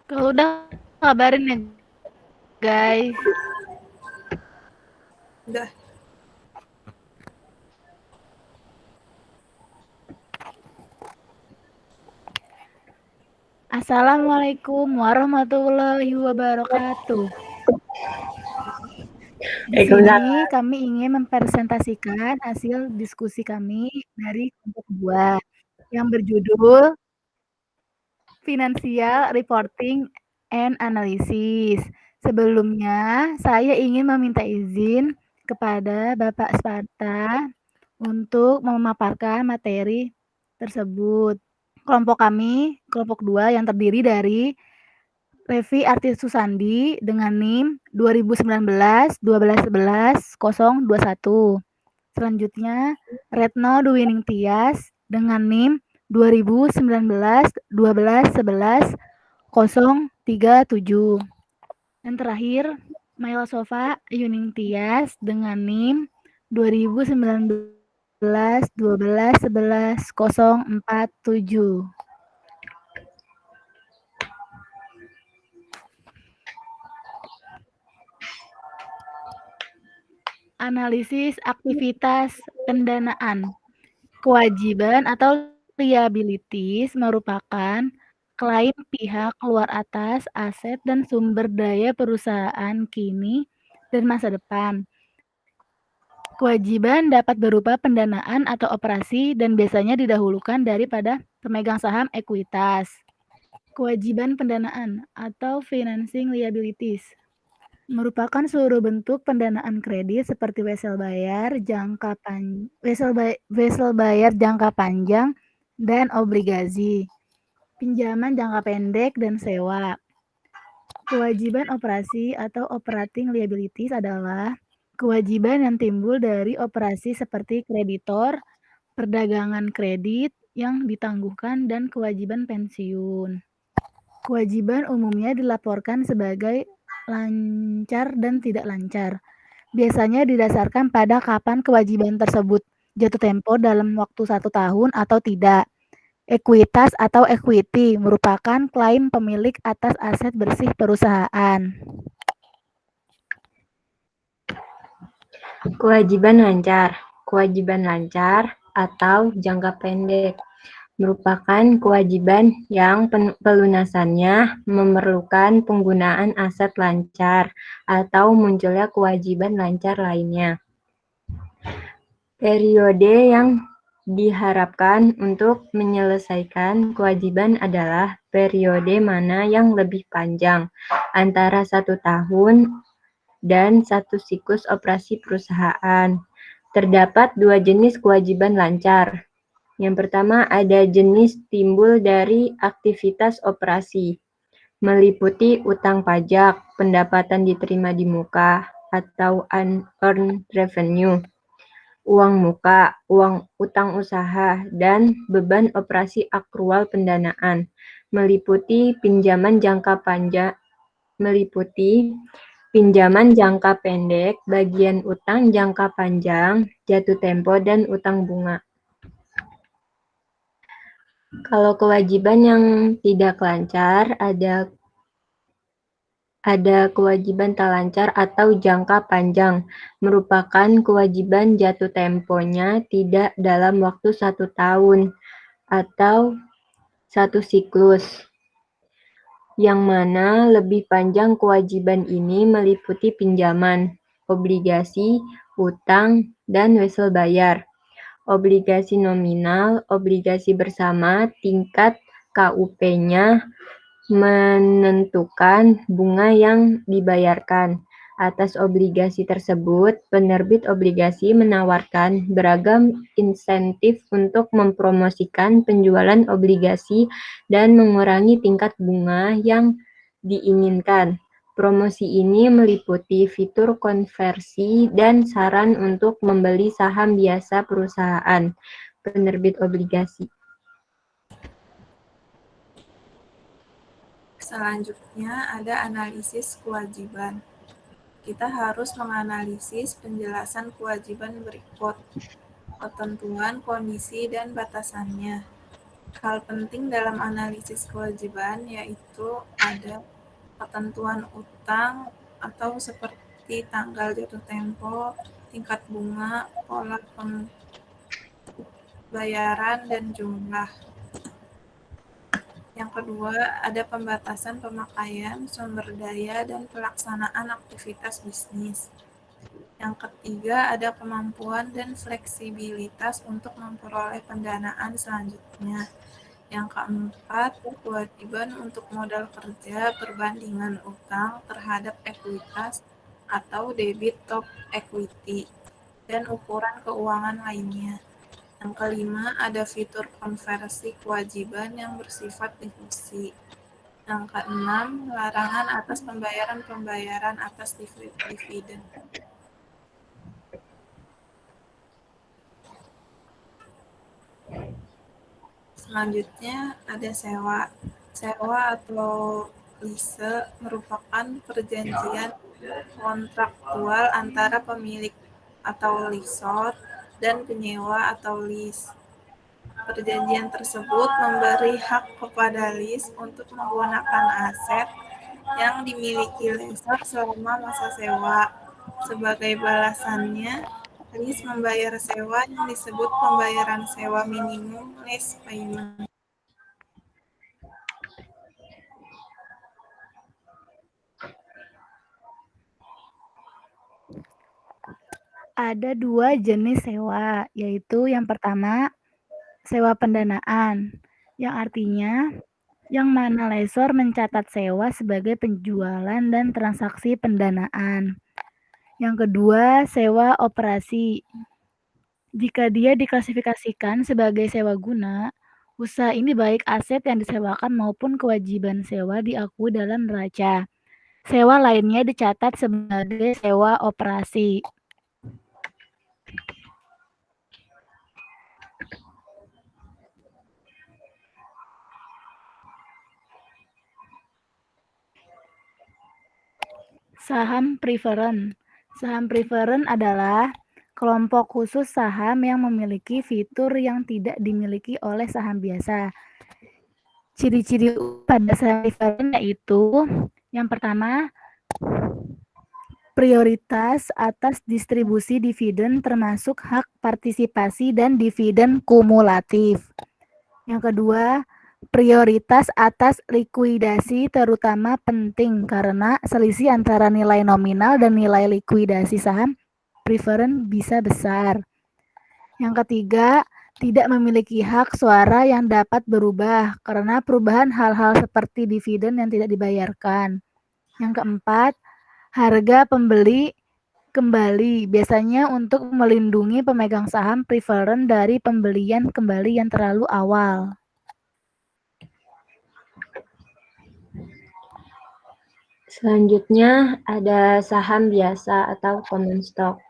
Kalau udah kabarin ya guys. Udah. Assalamualaikum warahmatullahi wabarakatuh. Di Waalaikumsalam. sini kami ingin mempresentasikan hasil diskusi kami dari kelompok 2 yang berjudul Financial Reporting and Analysis. Sebelumnya, saya ingin meminta izin kepada Bapak Sparta untuk memaparkan materi tersebut. Kelompok kami, kelompok 2 yang terdiri dari Revi Artis Susandi dengan NIM 2019-1211-021. Selanjutnya, Retno Dwining Tias dengan NIM 2019-1211-037. Dan terakhir, Maila Sofa Yuning Tias dengan NIM 2019-1211-047. Analisis aktivitas pendanaan. Kewajiban atau liabilities merupakan klaim pihak luar atas aset dan sumber daya perusahaan kini dan masa depan. Kewajiban dapat berupa pendanaan atau operasi dan biasanya didahulukan daripada pemegang saham ekuitas. Kewajiban pendanaan atau financing liabilities merupakan seluruh bentuk pendanaan kredit seperti wesel bayar jangka panjang dan obligasi, pinjaman jangka pendek dan sewa. Kewajiban operasi atau operating liabilities adalah kewajiban yang timbul dari operasi seperti kreditor, perdagangan kredit yang ditangguhkan, dan kewajiban pensiun. Kewajiban umumnya dilaporkan sebagai lancar dan tidak lancar. Biasanya didasarkan pada kapan kewajiban tersebut jatuh tempo dalam waktu 1 tahun atau tidak. Ekuitas atau equity merupakan klaim pemilik atas aset bersih perusahaan. Kewajiban lancar. Kewajiban lancar atau jangka pendek merupakan kewajiban yang pelunasannya memerlukan penggunaan aset lancar atau munculnya kewajiban lancar lainnya. Periode yang diharapkan untuk menyelesaikan kewajiban adalah periode mana yang lebih panjang, antara 1 tahun dan 1 siklus operasi perusahaan. Terdapat 2 jenis kewajiban lancar. Yang pertama ada jenis timbul dari aktivitas operasi, meliputi utang pajak, pendapatan diterima di muka, atau unearned revenue, uang muka, utang usaha, dan beban operasi akrual pendanaan, meliputi pinjaman jangka pendek, bagian utang jangka panjang, jatuh tempo, dan utang bunga. Kalau kewajiban yang tidak lancar, ada kewajiban tak lancar atau jangka panjang, merupakan kewajiban jatuh temponya tidak dalam waktu 1 tahun atau 1 siklus, yang mana lebih panjang kewajiban ini meliputi pinjaman, obligasi, utang, dan wesel bayar. Obligasi nominal, obligasi bersama, tingkat KUP-nya menentukan bunga yang dibayarkan. Atas obligasi tersebut, penerbit obligasi menawarkan beragam insentif untuk mempromosikan penjualan obligasi dan mengurangi tingkat bunga yang diinginkan. Promosi ini meliputi fitur konversi dan saran untuk membeli saham biasa perusahaan, penerbit obligasi. Selanjutnya ada analisis kewajiban. Kita harus menganalisis penjelasan kewajiban berikut: ketentuan, kondisi, dan batasannya. Hal penting dalam analisis kewajiban yaitu ada ketentuan utang atau seperti tanggal jatuh tempo, tingkat bunga, pola pembayaran, dan jumlah. Yang kedua, ada pembatasan pemakaian, sumber daya, dan pelaksanaan aktivitas bisnis. Yang ketiga, ada kemampuan dan fleksibilitas untuk memperoleh pendanaan selanjutnya. Yang keempat, kewajiban untuk modal kerja perbandingan utang terhadap ekuitas atau debit top equity, dan ukuran keuangan lainnya. Yang kelima, ada fitur konversi kewajiban yang bersifat difusi. Yang keenam, larangan atas pembayaran atas dividen. Selanjutnya ada sewa. Sewa atau lease merupakan perjanjian kontraktual antara pemilik atau lessor dan penyewa atau lease. Perjanjian tersebut memberi hak kepada lease untuk menggunakan aset yang dimiliki lessor selama masa sewa. Sebagai balasannya, lease membayar sewa yang disebut pembayaran sewa minimum lease payment. Ada 2 jenis sewa, yaitu yang pertama, sewa pendanaan, yang artinya yang mana lessor mencatat sewa sebagai penjualan dan transaksi pendanaan. Yang kedua, sewa operasi. Jika dia diklasifikasikan sebagai sewa guna, usaha ini baik aset yang disewakan maupun kewajiban sewa diakui dalam neraca. Sewa lainnya dicatat sebagai sewa operasi. Saham preferen. Saham preferen adalah kelompok khusus saham yang memiliki fitur yang tidak dimiliki oleh saham biasa. Ciri-ciri pada saham preferen yaitu yang pertama, prioritas atas distribusi dividen termasuk hak partisipasi dan dividen kumulatif. Yang kedua, prioritas atas likuidasi terutama penting karena selisih antara nilai nominal dan nilai likuidasi saham preferen bisa besar. Yang ketiga, tidak memiliki hak suara yang dapat berubah karena perubahan hal-hal seperti dividen yang tidak dibayarkan. Yang keempat, harga pembeli kembali biasanya untuk melindungi pemegang saham preferen dari pembelian kembali yang terlalu awal. Selanjutnya ada saham biasa atau common stock.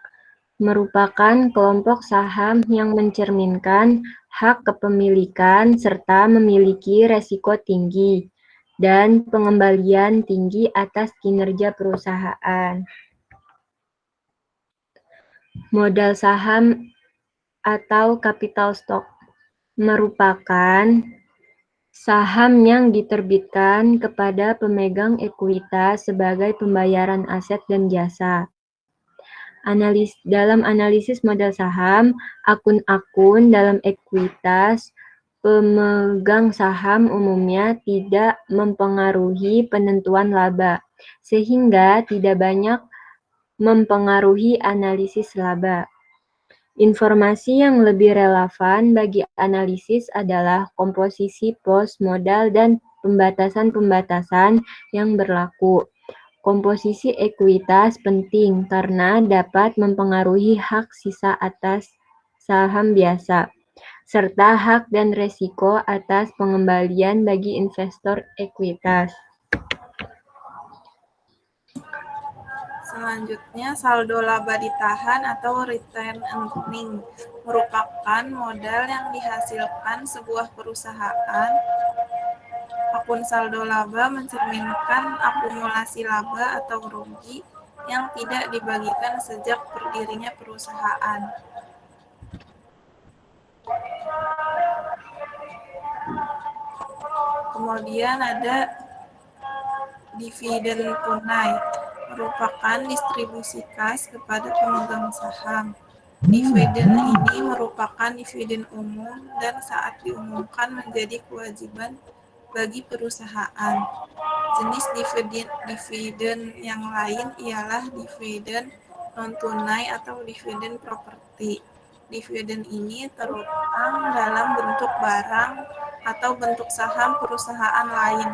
Merupakan kelompok saham yang mencerminkan hak kepemilikan serta memiliki resiko tinggi dan pengembalian tinggi atas kinerja perusahaan. Modal saham atau capital stock merupakan saham yang diterbitkan kepada pemegang ekuitas sebagai pembayaran aset dan jasa. Dalam analisis modal saham, akun-akun dalam ekuitas pemegang saham umumnya tidak mempengaruhi penentuan laba, sehingga tidak banyak mempengaruhi analisis laba. Informasi yang lebih relevan bagi analisis adalah komposisi pos modal dan pembatasan-pembatasan yang berlaku. Komposisi ekuitas penting karena dapat mempengaruhi hak sisa atas saham biasa, serta hak dan resiko atas pengembalian bagi investor ekuitas. Selanjutnya, saldo laba ditahan atau return earning merupakan modal yang dihasilkan sebuah perusahaan. Akun saldo laba mencerminkan akumulasi laba atau rugi yang tidak dibagikan sejak berdirinya perusahaan. Kemudian ada dividen tunai, merupakan distribusi kas kepada pemegang saham. Dividen ini merupakan dividen umum dan saat diumumkan menjadi kewajiban bagi perusahaan. Jenis dividen yang lain ialah dividen non-tunai atau dividen properti. Dividen ini terutang dalam bentuk barang atau bentuk saham perusahaan lain.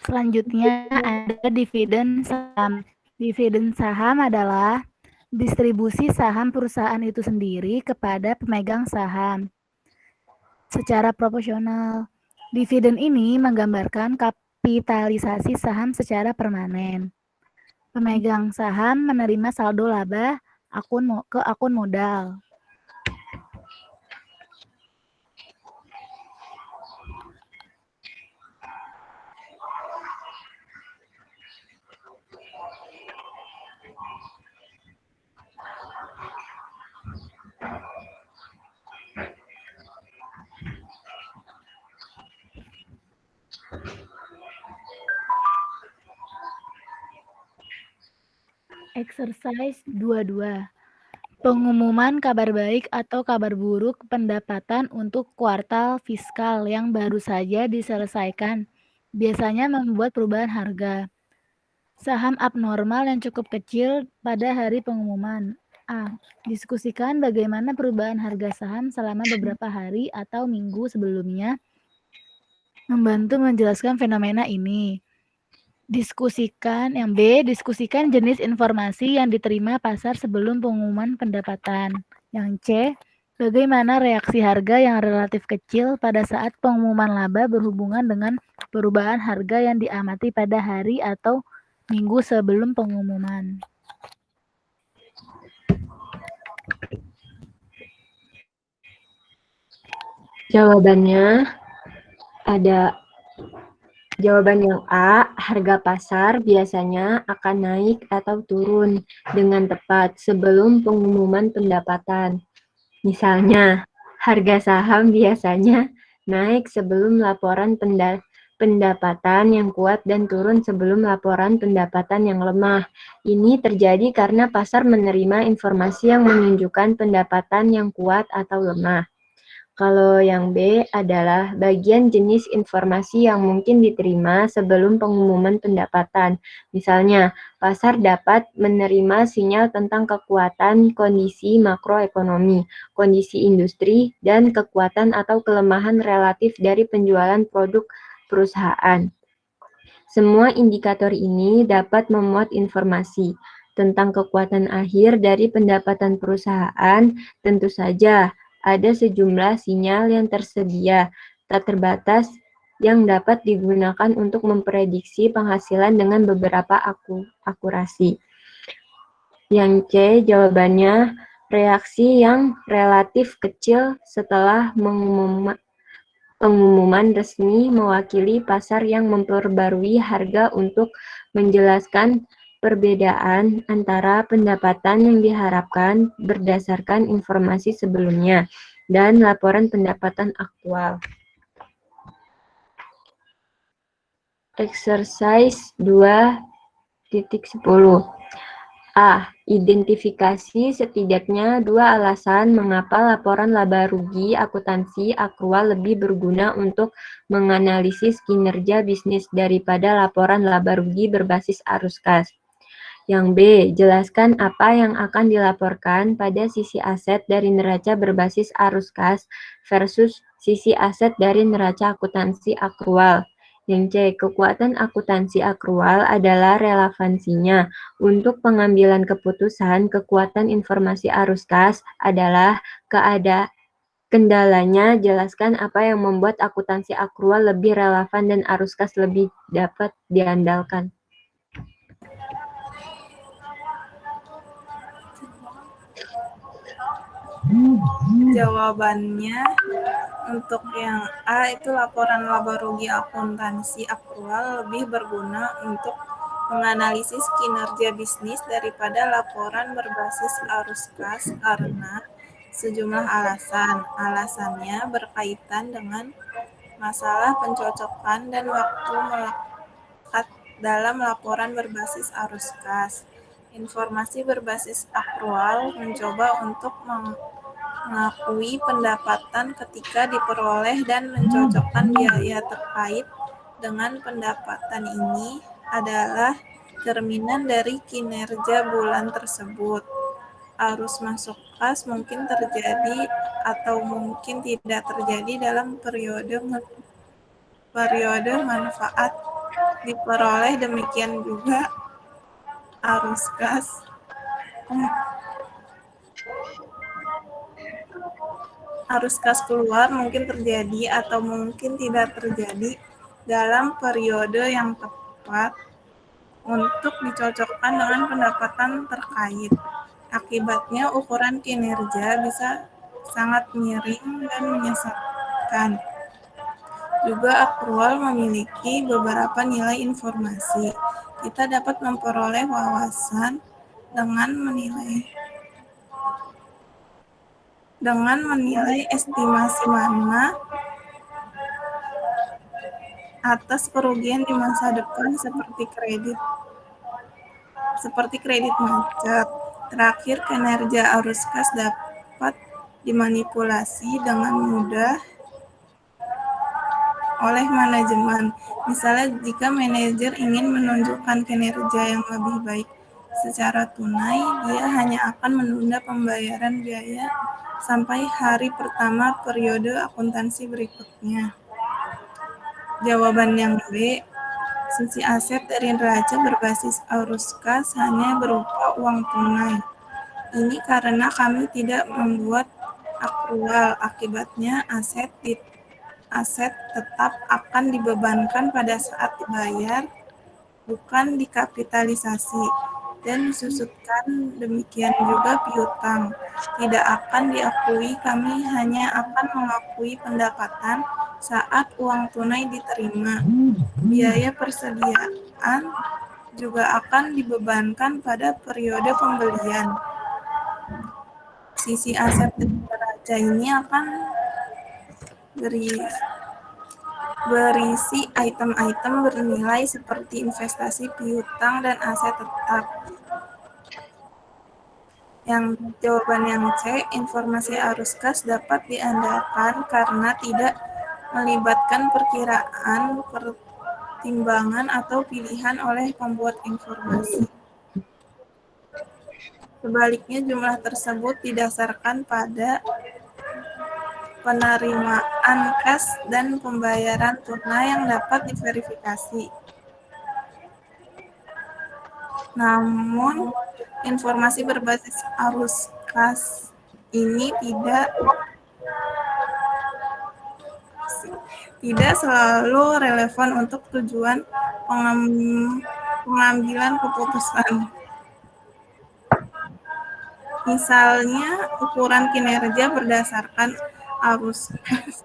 Selanjutnya ada dividen saham. Dividen saham adalah distribusi saham perusahaan itu sendiri kepada pemegang saham secara proporsional. Dividen ini menggambarkan kapitalisasi saham secara permanen. Pemegang saham menerima saldo laba ke akun modal. Exercise 22. Pengumuman kabar baik atau kabar buruk pendapatan untuk kuartal fiskal yang baru saja diselesaikan biasanya membuat perubahan harga. Saham abnormal yang cukup kecil pada hari pengumuman. A. Diskusikan bagaimana perubahan harga saham selama beberapa hari atau minggu sebelumnya membantu menjelaskan fenomena ini. Yang B, diskusikan jenis informasi yang diterima pasar sebelum pengumuman pendapatan. Yang C, bagaimana reaksi harga yang relatif kecil pada saat pengumuman laba berhubungan dengan perubahan harga yang diamati pada hari atau minggu sebelum pengumuman. Jawabannya ada jawaban yang A, harga pasar biasanya akan naik atau turun dengan tepat sebelum pengumuman pendapatan. Misalnya, harga saham biasanya naik sebelum laporan pendapatan yang kuat dan turun sebelum laporan pendapatan yang lemah. Ini terjadi karena pasar menerima informasi yang menunjukkan pendapatan yang kuat atau lemah. Kalau yang B adalah bagian jenis informasi yang mungkin diterima sebelum pengumuman pendapatan. Misalnya, pasar dapat menerima sinyal tentang kekuatan kondisi makroekonomi, kondisi industri, dan kekuatan atau kelemahan relatif dari penjualan produk perusahaan. Semua indikator ini dapat memuat informasi tentang kekuatan akhir dari pendapatan perusahaan. Tentu saja, ada sejumlah sinyal yang tersedia, tak terbatas, yang dapat digunakan untuk memprediksi penghasilan dengan beberapa akurasi. Yang C, jawabannya reaksi yang relatif kecil setelah pengumuman resmi mewakili pasar yang memperbarui harga untuk menjelaskan perbedaan antara pendapatan yang diharapkan berdasarkan informasi sebelumnya dan laporan pendapatan aktual. Exercise 2.10. A. Identifikasi setidaknya 2 alasan mengapa laporan laba rugi akuntansi akrual lebih berguna untuk menganalisis kinerja bisnis daripada laporan laba rugi berbasis arus kas. Yang B. Jelaskan apa yang akan dilaporkan pada sisi aset dari neraca berbasis arus kas versus sisi aset dari neraca akuntansi akrual. Yang C. Kekuatan akuntansi akrual adalah relevansinya untuk pengambilan keputusan. Kekuatan informasi arus kas adalah kendalanya. Jelaskan apa yang membuat akuntansi akrual lebih relevan dan arus kas lebih dapat diandalkan. Jawabannya untuk yang A itu laporan laba rugi akuntansi akrual lebih berguna untuk menganalisis kinerja bisnis daripada laporan berbasis arus kas karena sejumlah alasan. Alasannya berkaitan dengan masalah pencocokan dan waktu melekat dalam laporan berbasis arus kas. Informasi berbasis akrual mencoba untuk mengakui pendapatan ketika diperoleh dan mencocokkan biaya terkait dengan pendapatan. Ini adalah cerminan dari kinerja bulan tersebut. Arus masuk kas mungkin terjadi atau mungkin tidak terjadi dalam periode manfaat diperoleh, demikian juga arus kas keluar mungkin terjadi atau mungkin tidak terjadi dalam periode yang tepat untuk dicocokkan dengan pendapatan terkait. Akibatnya ukuran kinerja bisa sangat miring dan menyesatkan. Juga akrual memiliki beberapa nilai informasi. Kita dapat memperoleh wawasan dengan menilai estimasi mana atas kerugian di masa depan seperti kredit macet. Terakhir, kinerja arus kas dapat dimanipulasi dengan mudah oleh manajemen. Misalnya, jika manajer ingin menunjukkan kinerja yang lebih baik secara tunai, dia hanya akan menunda pembayaran biaya sampai hari pertama periode akuntansi berikutnya. Jawaban yang B, sisi aset dari neraca berbasis arus kas hanya berupa uang tunai. Ini karena kami tidak membuat akrual. Akibatnya aset tetap akan dibebankan pada saat dibayar, bukan dikapitalisasi dan disusutkan. Demikian juga piutang tidak akan diakui. Kami hanya akan mengakui pendapatan saat uang tunai diterima. Biaya persediaan juga akan dibebankan pada periode pembelian. Sisi aset dari neraca ini akan berisi item-item bernilai seperti investasi, piutang, dan aset tetap. Jawaban yang C, informasi arus kas dapat diandalkan karena tidak melibatkan perkiraan, pertimbangan, atau pilihan oleh pembuat informasi. Sebaliknya, jumlah tersebut didasarkan pada penerimaan kas dan pembayaran tunai yang dapat diverifikasi. Namun, informasi berbasis arus kas ini tidak selalu relevan untuk tujuan pengambilan keputusan. Misalnya, ukuran kinerja berdasarkan arus kas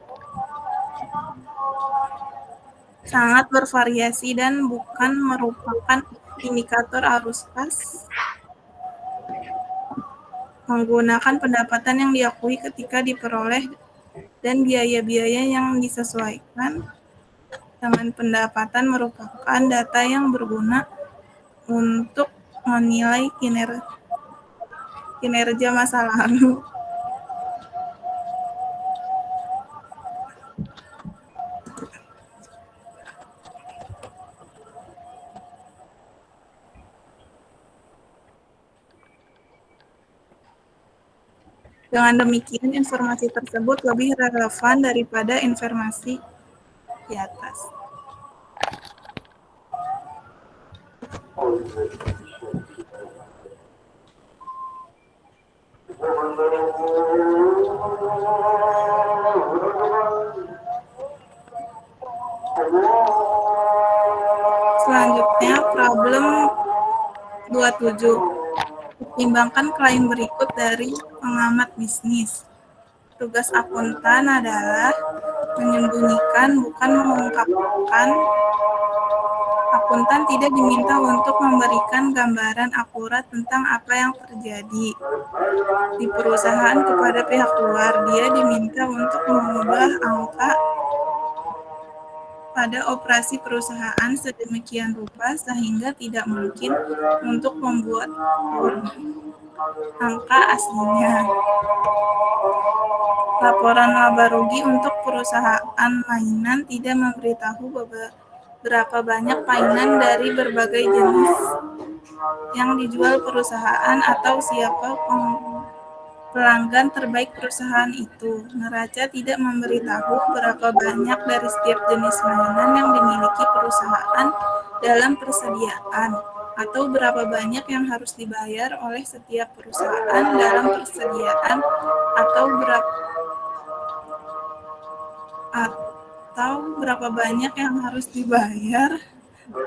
sangat bervariasi dan bukan merupakan indikator arus kas. Menggunakan pendapatan yang diakui ketika diperoleh dan biaya-biaya yang disesuaikan dengan pendapatan merupakan data yang berguna untuk menilai kinerja masa lalu. Dengan demikian, informasi tersebut lebih relevan daripada informasi di atas. Selanjutnya, problem 27. Pertimbangkan klaim berikut dari pengamat bisnis. Tugas akuntan adalah menyembunyikan, bukan mengungkapkan. akuntan tidak diminta untuk memberikan gambaran akurat tentang apa yang terjadi di perusahaan kepada pihak luar. Dia diminta untuk mengubah angka pada operasi perusahaan sedemikian rupa sehingga tidak mungkin untuk membuat angka aslinya. Laporan laba rugi untuk perusahaan mainan tidak memberitahu berapa banyak mainan dari berbagai jenis yang dijual perusahaan atau siapa pelanggan terbaik perusahaan itu. Neraca tidak memberitahu berapa banyak dari setiap jenis mainan yang dimiliki perusahaan dalam persediaan, atau berapa banyak yang harus dibayar oleh setiap perusahaan dalam persediaan, atau berapa banyak yang harus dibayar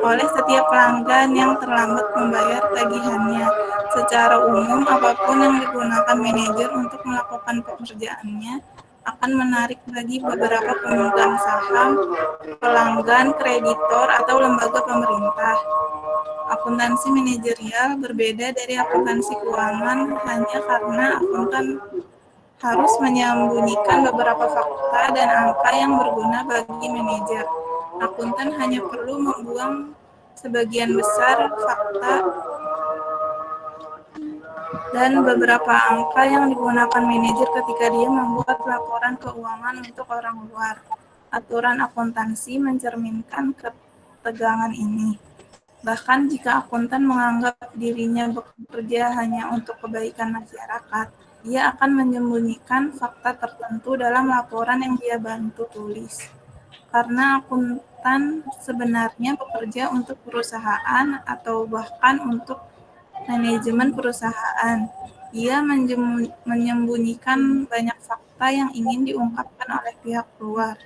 oleh setiap pelanggan yang terlambat membayar tagihannya. Secara umum, apapun yang digunakan manajer untuk melakukan pekerjaannya akan menarik bagi beberapa pemegang saham, pelanggan, kreditor, atau lembaga pemerintah. Akuntansi manajerial berbeda dari akuntansi keuangan hanya karena akuntan harus menyembunyikan beberapa fakta dan angka yang berguna bagi manajer. Akuntan hanya perlu membuang sebagian besar fakta dan beberapa angka yang digunakan manajer ketika dia membuat laporan keuangan untuk orang luar. Aturan akuntansi mencerminkan ketegangan ini. Bahkan jika akuntan menganggap dirinya bekerja hanya untuk kebaikan masyarakat, dia akan menyembunyikan fakta tertentu dalam laporan yang dia bantu tulis. Karena akuntan sebenarnya bekerja untuk perusahaan atau bahkan untuk manajemen perusahaan, ia menyembunyikan banyak fakta yang ingin diungkapkan oleh pihak luar.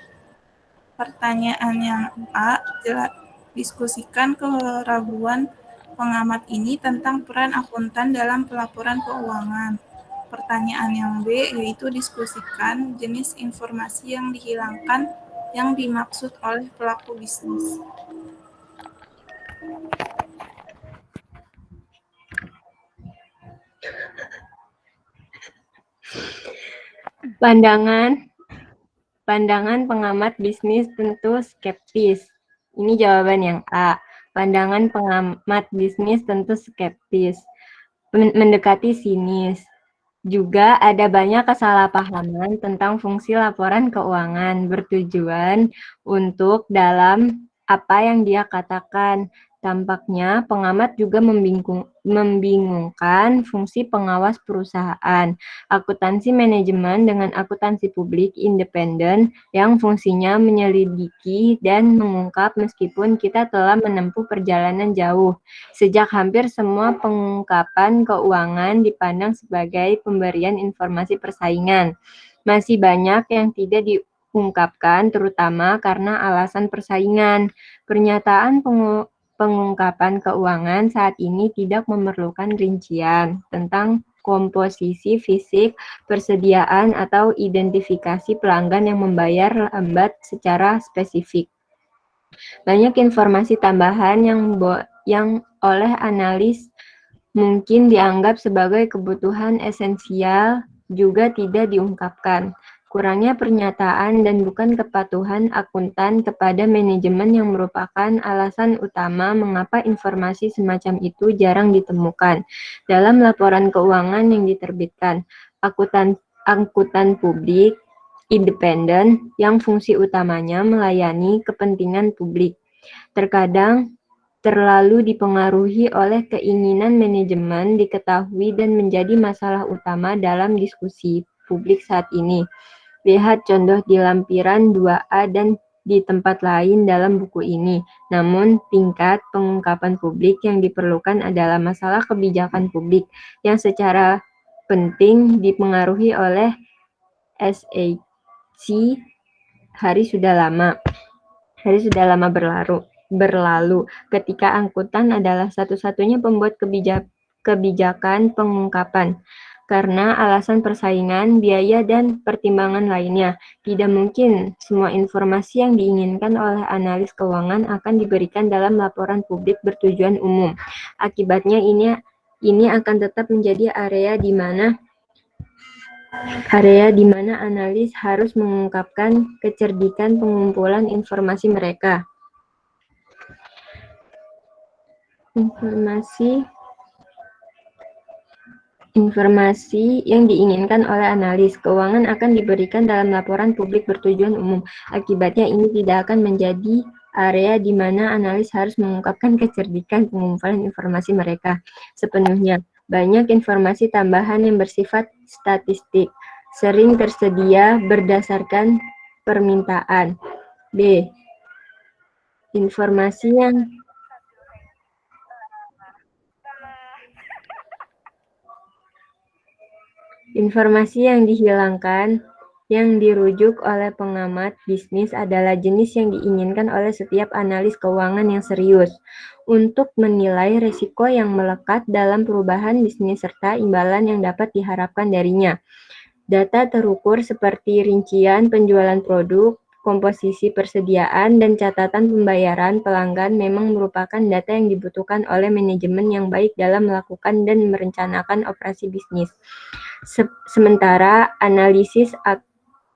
Pertanyaan yang A, diskusikan keraguan pengamat ini tentang peran akuntan dalam pelaporan keuangan. Pertanyaan yang B, yaitu diskusikan jenis informasi yang dihilangkan yang dimaksud oleh pelaku bisnis. Pandangan pengamat bisnis tentu skeptis. Ini jawaban yang A. Pandangan pengamat bisnis tentu skeptis. Mendekati sinis. Juga ada banyak kesalahpahaman tentang fungsi laporan keuangan bertujuan untuk dalam apa yang dia katakan. Tampaknya pengamat juga membingungkan fungsi pengawas perusahaan, akuntansi manajemen dengan akuntansi publik independen yang fungsinya menyelidiki dan mengungkap meskipun kita telah menempuh perjalanan jauh. Sejak hampir semua pengungkapan keuangan dipandang sebagai pemberian informasi persaingan, masih banyak yang tidak diungkapkan terutama karena alasan persaingan. Pernyataan pengungkapan keuangan saat ini tidak memerlukan rincian tentang komposisi fisik, persediaan, atau identifikasi pelanggan yang membayar lambat secara spesifik. Banyak informasi tambahan yang oleh analis mungkin dianggap sebagai kebutuhan esensial juga tidak diungkapkan. Kurangnya pernyataan dan bukan kepatuhan akuntan kepada manajemen yang merupakan alasan utama mengapa informasi semacam itu jarang ditemukan dalam laporan keuangan yang diterbitkan. Akuntan publik independen yang fungsi utamanya melayani kepentingan publik, terkadang terlalu dipengaruhi oleh keinginan manajemen diketahui dan menjadi masalah utama dalam diskusi publik saat ini. Lihat contoh di lampiran 2A dan di tempat lain dalam buku ini. Namun, tingkat pengungkapan publik yang diperlukan adalah masalah kebijakan publik yang secara penting dipengaruhi oleh SAC. Hari sudah lama berlalu ketika akuntan adalah satu-satunya pembuat kebijakan pengungkapan. karena alasan persaingan, biaya, dan pertimbangan lainnya. Tidak mungkin semua informasi yang diinginkan oleh analis keuangan akan diberikan dalam laporan publik bertujuan umum. Akibatnya ini akan tetap menjadi area di mana analis harus mengungkapkan kecerdikan pengumpulan informasi mereka. Informasi yang diinginkan oleh analis keuangan akan diberikan dalam laporan publik bertujuan umum. Akibatnya ini tidak akan menjadi area di mana analis harus mengungkapkan kecerdikan pengumpulan informasi mereka sepenuhnya. Banyak informasi tambahan yang bersifat statistik sering tersedia berdasarkan permintaan. B. Informasi yang dihilangkan yang dirujuk oleh pengamat bisnis adalah jenis yang diinginkan oleh setiap analis keuangan yang serius untuk menilai risiko yang melekat dalam perubahan bisnis serta imbalan yang dapat diharapkan darinya. Data terukur seperti rincian penjualan produk, komposisi persediaan, dan catatan pembayaran pelanggan memang merupakan data yang dibutuhkan oleh manajemen yang baik dalam melakukan dan merencanakan operasi bisnis. Sementara analisis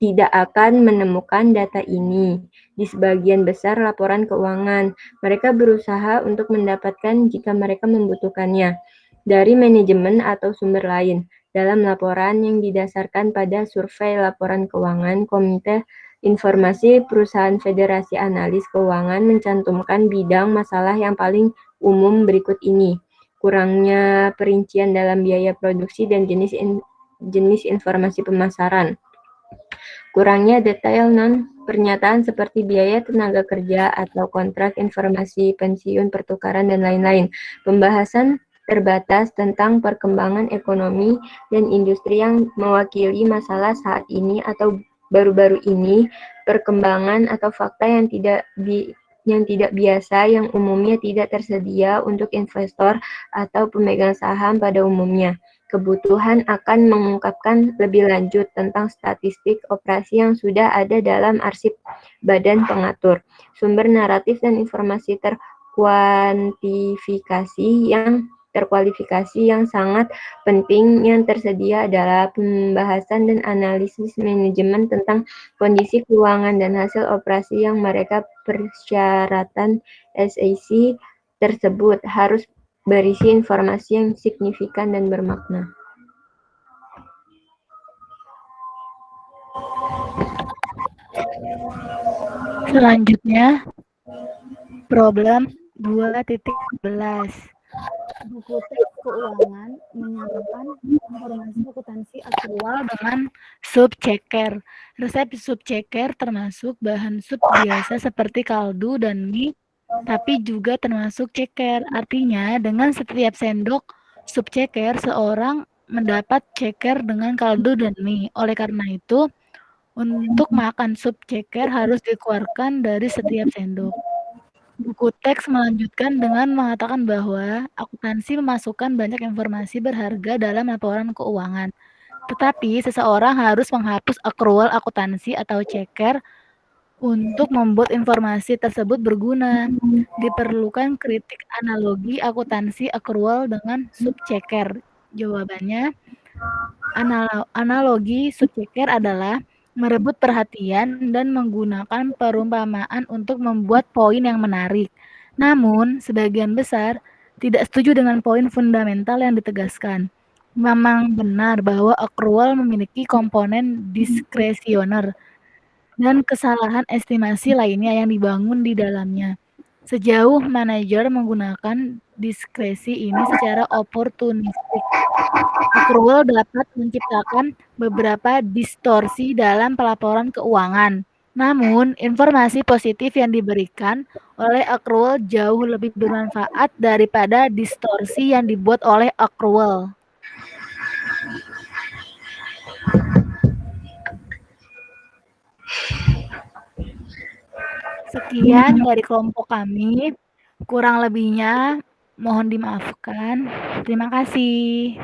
tidak akan menemukan data ini di sebagian besar laporan keuangan. Mereka berusaha untuk mendapatkan jika mereka membutuhkannya dari manajemen atau sumber lain. Dalam laporan yang didasarkan pada survei laporan keuangan, Komite Informasi Perusahaan Federasi Analis Keuangan mencantumkan bidang masalah yang paling umum berikut ini. Kurangnya perincian dalam biaya produksi dan jenis informasi pemasaran. Kurangnya detail non-pernyataan seperti biaya tenaga kerja atau kontrak informasi pensiun, pertukaran, dan lain-lain. Pembahasan terbatas tentang perkembangan ekonomi dan industri yang mewakili masalah saat ini atau baru-baru ini, perkembangan atau fakta yang tidak biasa yang umumnya tidak tersedia untuk investor atau pemegang saham pada umumnya. Kebutuhan akan mengungkapkan lebih lanjut tentang statistik operasi yang sudah ada dalam arsip badan pengatur. Sumber naratif dan informasi terkualifikasi yang sangat penting yang tersedia adalah pembahasan dan analisis manajemen tentang kondisi keuangan dan hasil operasi yang mereka persyaratan SEC tersebut harus berisi informasi yang signifikan dan bermakna. Selanjutnya, problem 2.11. Buku teks keuangan menyarankan informasi akuntansi aktual dengan subceker. Resep subceker termasuk bahan sub biasa seperti kaldu dan mie, tapi juga termasuk ceker. Artinya, dengan setiap sendok subceker, seorang mendapat ceker dengan kaldu dan mie. Oleh karena itu, untuk makan subceker harus dikeluarkan dari setiap sendok. Buku teks melanjutkan dengan mengatakan bahwa akuntansi memasukkan banyak informasi berharga dalam laporan keuangan. Tetapi seseorang harus menghapus accrual akuntansi atau ceker untuk membuat informasi tersebut berguna. Diperlukan kritik analogi akuntansi accrual dengan subceker. Jawabannya, analogi subceker adalah merebut perhatian dan menggunakan perumpamaan untuk membuat poin yang menarik. Namun, sebagian besar tidak setuju dengan poin fundamental yang ditegaskan. Memang benar bahwa accrual memiliki komponen diskresioner dan kesalahan estimasi lainnya yang dibangun di dalamnya. Sejauh manajer menggunakan diskresi ini secara oportunistik, accrual dapat menciptakan beberapa distorsi dalam pelaporan keuangan. Namun, informasi positif yang diberikan oleh accrual jauh lebih bermanfaat daripada distorsi yang dibuat oleh accrual. Sekian dari kelompok kami. Kurang lebihnya mohon dimaafkan. Terima kasih.